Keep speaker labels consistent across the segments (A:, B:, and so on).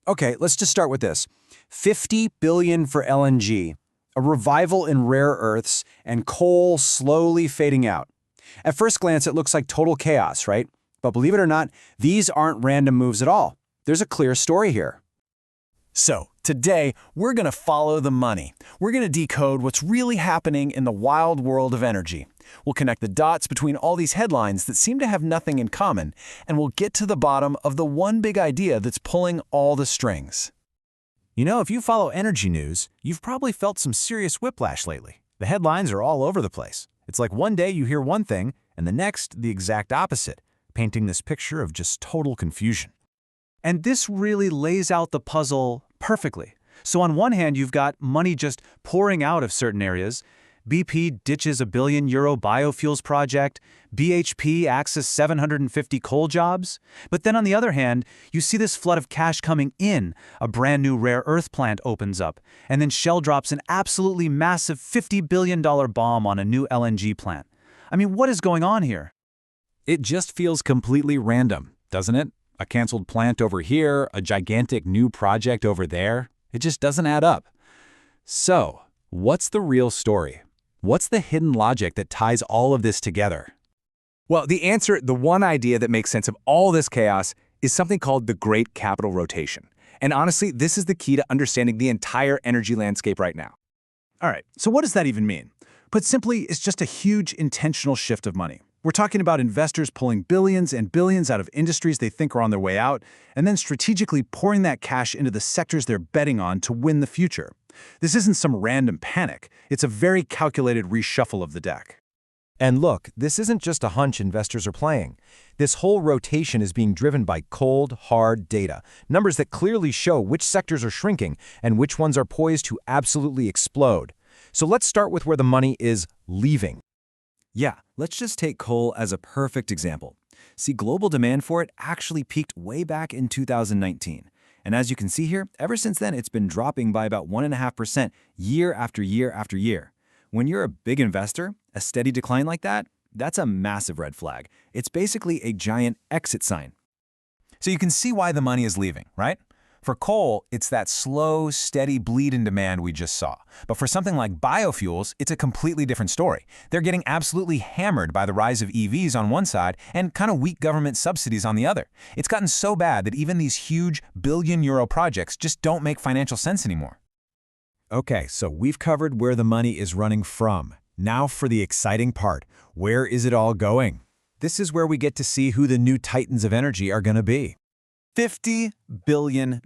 A: Okay, let's just start with this. 50 billion for LNG, a revival in rare earths, and coal slowly fading out. At first glance, it looks like total chaos, right? But believe it or not, these aren't random moves at all. There's a clear story here.
B: So, today, we're going to follow the money. We're going to decode what's really happening in the wild world of energy. We'll connect the dots between all these headlines that seem to have nothing in common, and we'll get to the bottom of the one big idea that's pulling all the strings.
C: You know, if you follow energy news, you've probably felt some serious whiplash lately. The headlines are all over the place. It's like one day you hear one thing, and the next, the exact opposite, painting this picture of just total confusion. And this really lays out the puzzle perfectly. So on one hand, you've got money just pouring out of certain areas. BP ditches a €1 billion biofuels project. BHP axes 750 coal jobs. But then on the other hand, you see this flood of cash coming in. A brand new rare earth plant opens up. And then Shell drops an absolutely massive $50 billion bomb on a new LNG plant. I mean, what is going on here?
A: It just feels completely random, doesn't it? A canceled plant over here, a gigantic new project over there. It just doesn't add up. So, what's the real story? What's the hidden logic that ties all of this together?
D: Well, the one idea that makes sense of all this chaos is something called the Great Capital Rotation. And honestly, this is the key to understanding the entire energy landscape right now.
B: All right, so what does that even mean? Put simply, it's just a huge intentional shift of money. We're talking about investors pulling billions and billions out of industries they think are on their way out, and then strategically pouring that cash into the sectors they're betting on to win the future. This isn't some random panic. It's a very calculated reshuffle of the deck.
C: And look, this isn't just a hunch investors are playing. This whole rotation is being driven by cold, hard data, numbers that clearly show which sectors are shrinking and which ones are poised to absolutely explode. So let's start with where the money is leaving.
E: Yeah, let's just take coal as a perfect example. See, global demand for it actually peaked way back in 2019. And as you can see here, ever since then, it's been dropping by about 1.5% year after year after year. When you're a big investor, a steady decline like that, that's a massive red flag. It's basically a giant exit sign.
B: So you can see why the money is leaving, right? For coal, it's that slow, steady bleed in demand we just saw. But for something like biofuels, it's a completely different story. They're getting absolutely hammered by the rise of EVs on one side and kind of weak government subsidies on the other. It's gotten so bad that even these huge billion-euro projects just don't make financial sense anymore.
C: Okay, so we've covered where the money is running from. Now for the exciting part. Where is it all going? This is where we get to see who the new titans of energy are going to be.
B: $50 billion.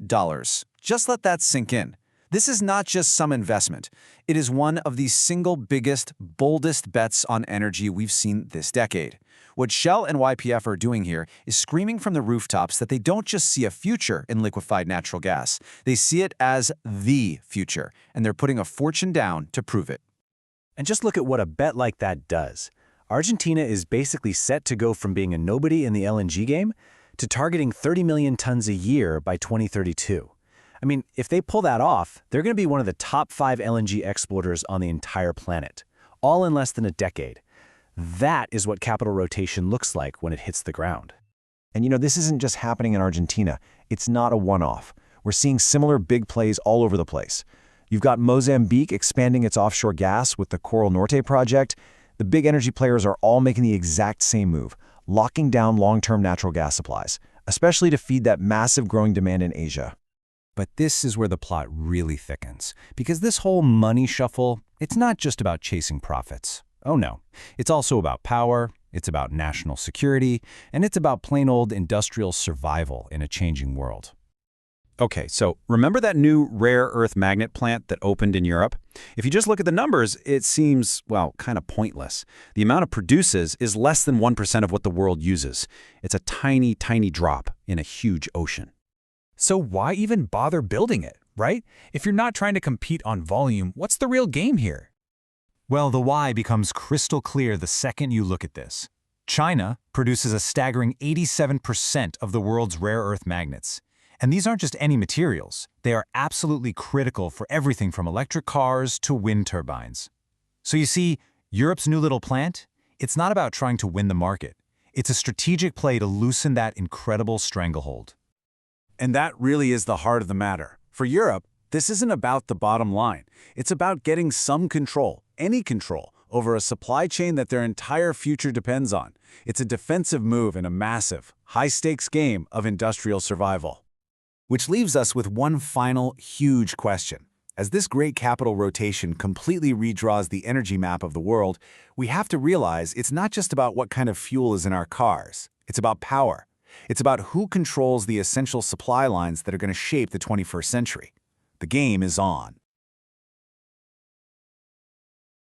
B: Just let that sink in. This is not just some investment. It is one of the single biggest, boldest bets on energy we've seen this decade. What Shell and YPF are doing here is screaming from the rooftops that they don't just see a future in liquefied natural gas. They see it as the future, and they're putting a fortune down to prove it.
C: And just look at what a bet like that does. Argentina is basically set to go from being a nobody in the LNG game to targeting 30 million tons a year by 2032. I mean, if they pull that off, they're going to be one of the top 5 LNG exporters on the entire planet, all in less than a decade. That is what capital rotation looks like when it hits the ground. And you know, this isn't just happening in Argentina. It's not a one-off. We're seeing similar big plays all over the place. You've got Mozambique expanding its offshore gas with the Coral Norte project. The big energy players are all making the exact same move, locking down long-term natural gas supplies, especially to feed that massive growing demand in Asia.
A: But this is where the plot really thickens, because this whole money shuffle, it's not just about chasing profits. Oh no, it's also about power, it's about national security, and it's about plain old industrial survival in a changing world. Okay, so remember that new rare earth magnet plant that opened in Europe? If you just look at the numbers, it seems, well, kind of pointless. The amount it produces is less than 1% of what the world uses. It's a tiny, tiny drop in a huge ocean.
D: So why even bother building it, right? If you're not trying to compete on volume, what's the real game here?
B: Well, the why becomes crystal clear the second you look at this. China produces a staggering 87% of the world's rare earth magnets. And these aren't just any materials. They are absolutely critical for everything from electric cars to wind turbines. So you see, Europe's new little plant, it's not about trying to win the market. It's a strategic play to loosen that incredible stranglehold. And that really is the heart of the matter. For Europe, this isn't about the bottom line. It's about getting some control, any control, over a supply chain that their entire future depends on. It's a defensive move in a massive, high-stakes game of industrial survival.
E: Which leaves us with one final, huge question. As this great capital rotation completely redraws the energy map of the world, we have to realize it's not just about what kind of fuel is in our cars. It's about power. It's about who controls the essential supply lines that are going to shape the 21st century. The game is on.